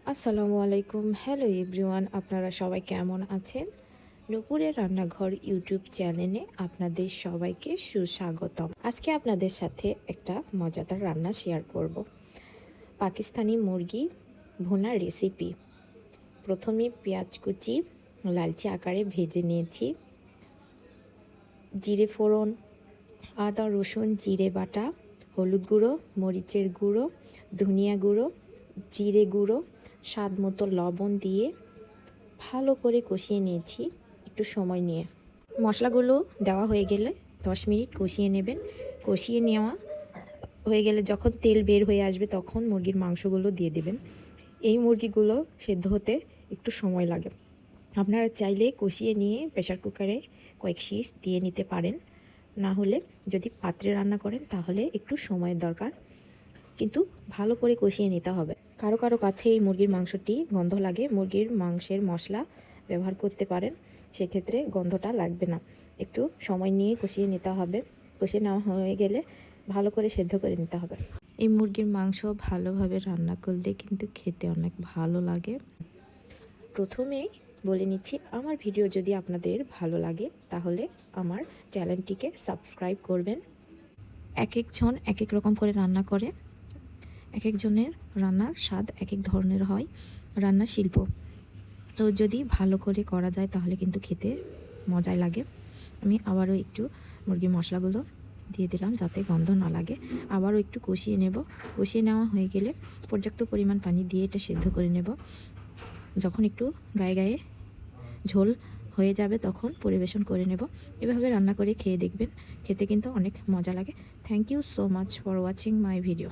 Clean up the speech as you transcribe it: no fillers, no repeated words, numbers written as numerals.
আসসালামু আলাইকুম। Hello everyone, আপনারা সবাই কেমন আছেন? নূপুরের রান্নাঘর ইউটিউব চ্যানেলে আপনাদের সবাইকে সুস্বাগতম। আজকে আপনাদের সাথে একটা মজাদার রান্না শেয়ার করব। পাকিস্তানি মুরগি ভুনা রেসিপি। প্রথমে পেঁয়াজ কুচি লালচে আকারে ভেজে নিয়েছি, জিরে ফোড়ন, আদা রসুন জিরে বাটা, হলুদ গুঁড়ো, মরিচের গুঁড়ো, ধনিয়া গুঁড়ো, জিরে গুঁড়ো, স্বাদ মতো লবণ দিয়ে ভালো করে কষিয়ে নিয়েছি একটু সময় নিয়ে। মশলাগুলো দেওয়া হয়ে গেলে 10 মিনিট কষিয়ে নেবেন। কষিয়ে নেওয়া হয়ে গেলে যখন তেল বের হয়ে আসবে তখন মুরগির মাংসগুলো দিয়ে দেবেন। এই মুরগিগুলো সেদ্ধ হতে একটু সময় লাগে। আপনারা চাইলে কষিয়ে নিয়ে প্রেসার কুকারে কয়েক শীষ দিয়ে নিতে পারেন, না হলে যদি পাত্রে রান্না করেন তাহলে একটু সময়ের দরকার, কিন্তু ভালো করে কষিয়ে নিতে হবে। কারো কারো কাছে এই মুরগির মাংসটি গন্ধ লাগে, মুরগির মাংসের মশলা ব্যবহার করতে পারেন, সেক্ষেত্রে গন্ধটা লাগবে না। একটু সময় নিয়ে কষিয়ে নিতে হবে। কষিয়ে নেওয়া হয়ে গেলে ভালো করে সেদ্ধ করে নিতে হবে। এই মুরগির মাংস ভালোভাবে রান্না করলে কিন্তু খেতে অনেক ভালো লাগে। প্রথমেই বলে নিচ্ছি, আমার ভিডিও যদি আপনাদের ভালো লাগে তাহলে আমার চ্যানেলটিকে সাবস্ক্রাইব করবেন। এক একজন এক এক রকম করে রান্না করে, এক একজনের রান্নার স্বাদ এক এক ধরনের হয়, রান্নার শিল্প। তো যদি ভালো করে করা যায় তাহলে কিন্তু খেতে মজাই লাগে। আমি আবারও একটু মুরগির মশলাগুলো দিয়ে দিলাম যাতে গন্ধ না লাগে। আবারও একটু কষিয়ে নেব। কষিয়ে নেওয়া হয়ে গেলে পর্যাপ্ত পরিমাণ পানি দিয়ে এটা সেদ্ধ করে নেব। যখন একটু গায়ে গায়ে ঝোল হয়ে যাবে তখন পরিবেশন করে নেব। এভাবে রান্না করে খেয়ে দেখবেন, খেতে কিন্তু অনেক মজা লাগে। Thank you so much for watching my video.